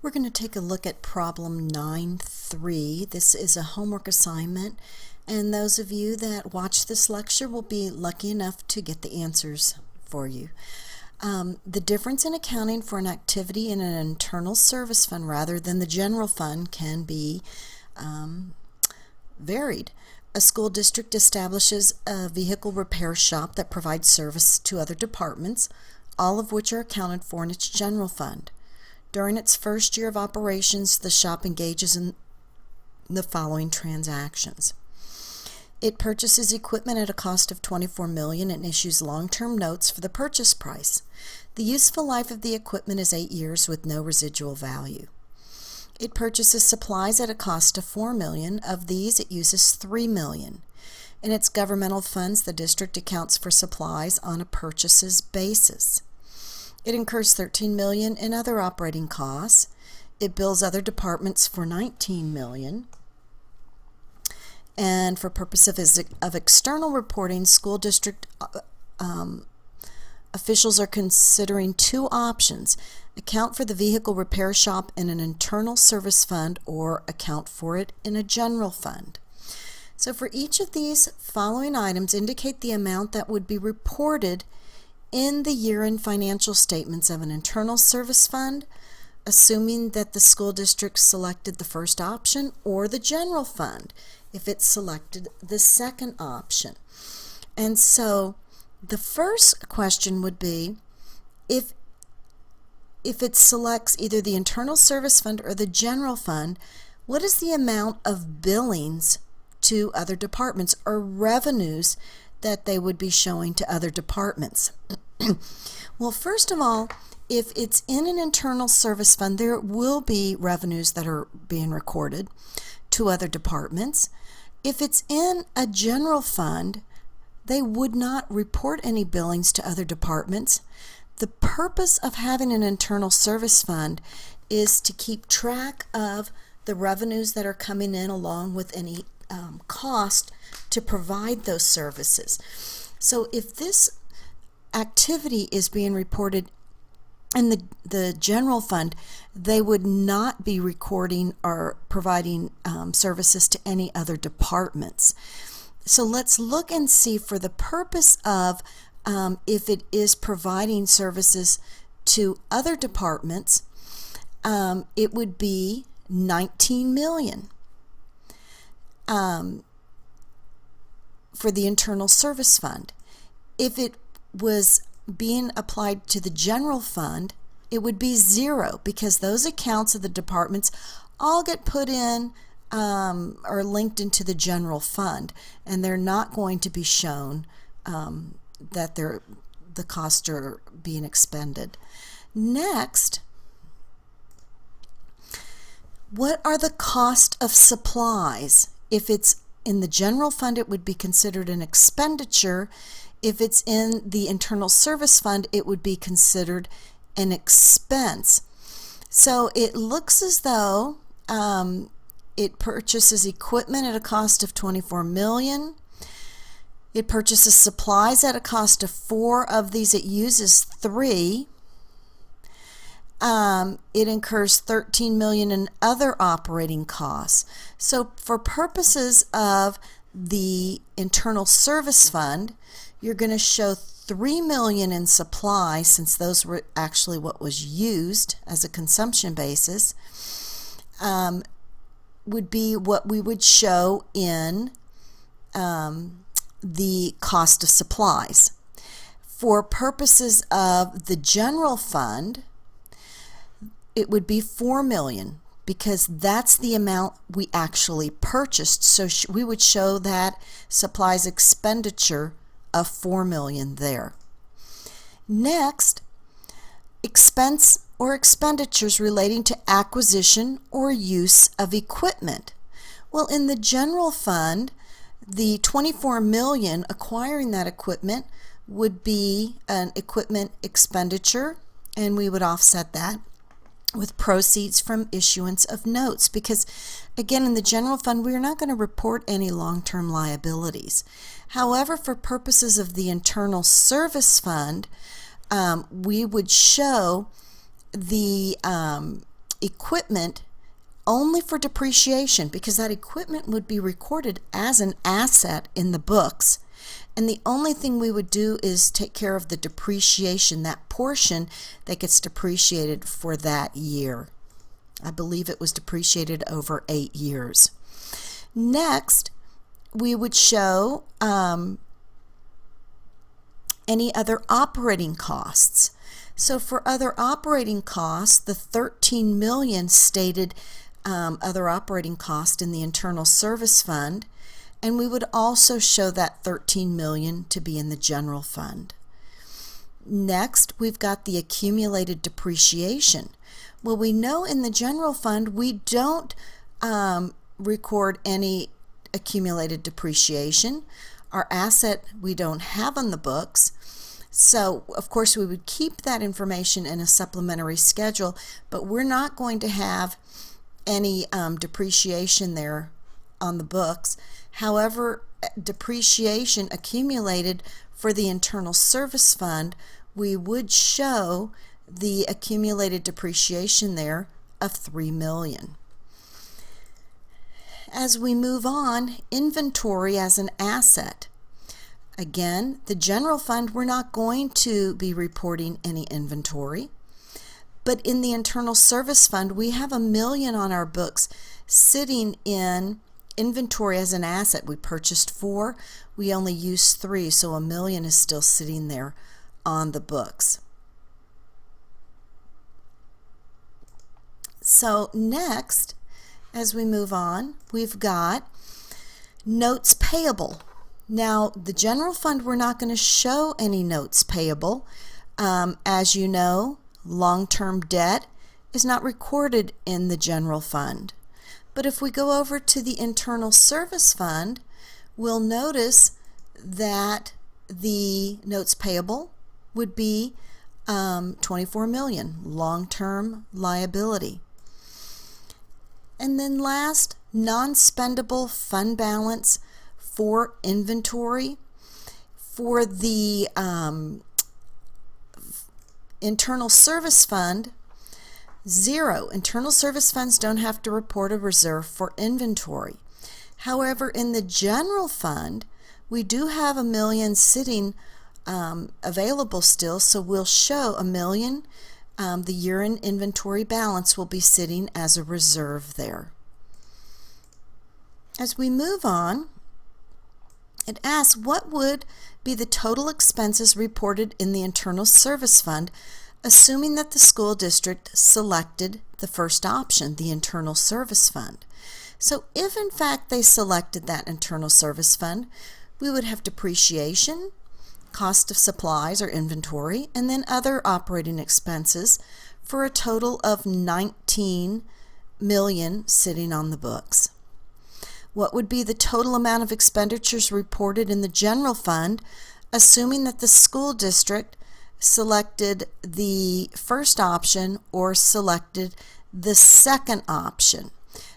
We're going to take a look at problem 9.3. This is a homework assignment, and those of you that watch this lecture will be lucky enough to get the answers for you. The difference in accounting for an activity in an internal service fund rather than the general fund can be varied. A school district establishes a vehicle repair shop that provides service to other departments, all of which are accounted for in its general fund. During its first year of operations, the shop engages in the following transactions. It purchases equipment at a cost of $24 million and issues long-term notes for the purchase price. The useful life of the equipment is 8 years with no residual value. It purchases supplies at a cost of $4 million. Of these, it uses $3 million. In its governmental funds, the district accounts for supplies on a purchases basis. It incurs $13 million in other operating costs. It bills other departments for $19 million. And for purposes of external reporting, school district officials are considering two options: account for the vehicle repair shop in an internal service fund or account for it in a general fund. So for each of these following items, indicate the amount that would be reported in the year-end financial statements of an internal service fund, assuming that the school district selected the first option, or the general fund if it selected the second option. And so the first question would be, if it selects either the internal service fund or the general fund, what is the amount of billings to other departments or revenues that they would be showing to other departments? Well, first of all, if it's in an internal service fund, there will be revenues that are being recorded to other departments. If it's in a general fund, they would not report any billings to other departments. The purpose of having an internal service fund is to keep track of the revenues that are coming in along with any cost to provide those services. So if this activity is being reported in the general fund, they would not be recording or providing services to any other departments. So let's look and see, for the purpose of if it is providing services to other departments, it would be $19 million for the internal service fund. If it was being applied to the general fund, it would be zero, because those accounts of the departments all get put in or linked into the general fund, and they're not going to be shown that the costs are being expended. Next, what are the cost of supplies? If it's in the general fund, it would be considered an expenditure. If it's in the internal service fund, it would be considered an expense. So it looks as though it purchases equipment at a cost of $24 million. It purchases supplies at a cost of 4. Of these, it uses 3. It incurs $13 million in other operating costs. So for purposes of the internal service fund, you're going to show $3 million in supply, since those were actually what was used as a consumption basis, would be what we would show in the cost of supplies. For purposes of the general fund, it would be $4 million, because that's the amount we actually purchased. So we would show that supplies expenditure of $4 million there. Next, expense or expenditures relating to acquisition or use of equipment. Well, in the general fund, the $24 million acquiring that equipment would be an equipment expenditure, and we would offset that with proceeds from issuance of notes, because again, in the general fund, we are not going to report any long-term liabilities. However, for purposes of the internal service fund, we would show the equipment only for depreciation, because that equipment would be recorded as an asset in the books. And the only thing we would do is take care of the depreciation, that portion that gets depreciated for that year. I believe it was depreciated over 8 years. Next, we would show any other operating costs. So for other operating costs, the $13 million stated other operating cost in the internal service fund, and we would also show that $13 million to be in the general fund. Next, we've got the accumulated depreciation. Well, we know in the general fund we don't record any accumulated depreciation. Our asset we don't have on the books. So, of course, we would keep that information in a supplementary schedule, but we're not going to have any depreciation there on the books. However, depreciation accumulated for the internal service fund, we would show the accumulated depreciation there of $3 million. As we move on, inventory as an asset. Again, the general fund, we're not going to be reporting any inventory. But in the internal service fund, we have $1 million on our books sitting in inventory as an asset. We purchased 4, we only used 3, so $1 million is still sitting there on the books. So next, as we move on, we've got notes payable. Now, the general fund, we're not going to show any notes payable. As you know, long-term debt is not recorded in the general fund. But if we go over to the internal service fund, we'll notice that the notes payable would be $24 million, long-term liability. And then last, non-spendable fund balance for inventory. For the internal service fund, 0. Internal service funds don't have to report a reserve for inventory. However, in the general fund, we do have $1 million sitting available still, so we'll show $1 million. The year-end inventory balance will be sitting as a reserve there. As we move on, it asks what would be the total expenses reported in the internal service fund, assuming that the school district selected the first option, the internal service fund. So if in fact they selected that internal service fund, we would have depreciation, cost of supplies or inventory, and then other operating expenses for a total of $19 million sitting on the books. What would be the total amount of expenditures reported in the general fund, assuming that the school district selected the first option or selected the second option?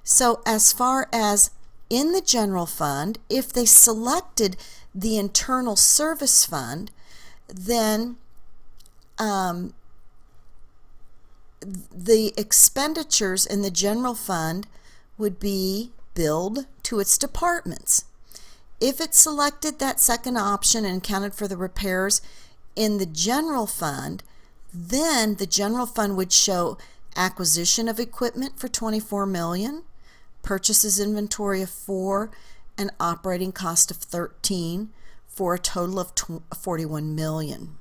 So as far as in the general fund, if they selected the internal service fund, then the expenditures in the general fund would be billed to its departments. If it selected that second option and accounted for the repairs in the general fund, then the general fund would show acquisition of equipment for $24 million, purchases inventory of 4, and operating cost of 13 for a total of $41 million.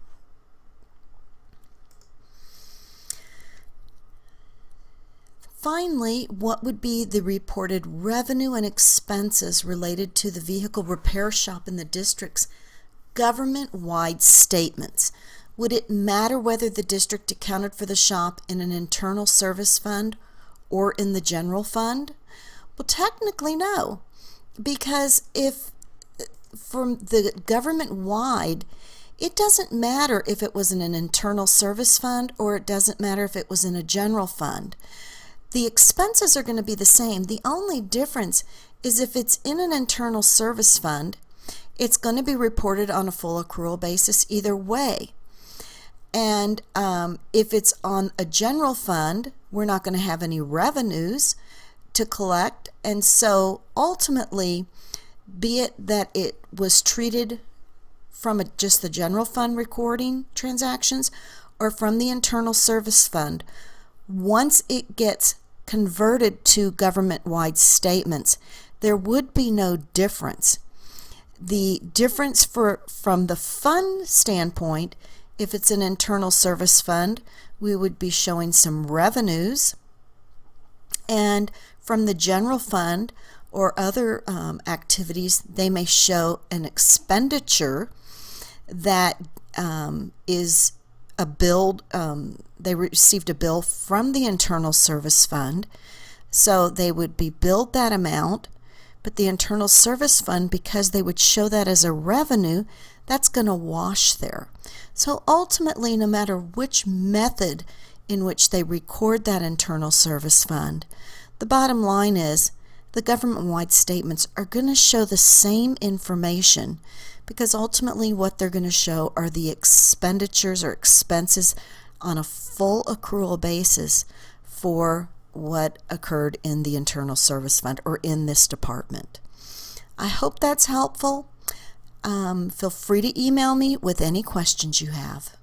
Finally, what would be the reported revenue and expenses related to the vehicle repair shop in the district's government-wide statements? Would it matter whether the district accounted for the shop in an internal service fund or in the general fund? Well, technically no, because if from the government-wide, it doesn't matter if it was in an internal service fund or it doesn't matter if it was in a general fund. The expenses are going to be the same. The only difference is if it's in an internal service fund, it's going to be reported on a full accrual basis either way. And if it's on a general fund, we're not going to have any revenues to collect. And so ultimately, be it that it was treated from just the general fund recording transactions or from the internal service fund, once it gets converted to government-wide statements, there would be no difference. The difference from the fund standpoint, if it's an internal service fund, we would be showing some revenues, and from the general fund or other activities, they may show an expenditure that is a bill. They received a bill from the internal service fund, so they would be billed that amount. But the internal service fund, because they would show that as a revenue, that's going to wash there. So ultimately, no matter which method in which they record that internal service fund, the bottom line is the government-wide statements are going to show the same information, because ultimately what they're going to show are the expenditures or expenses on a full accrual basis for what occurred in the internal service fund or in this department. I hope that's helpful. Feel free to email me with any questions you have.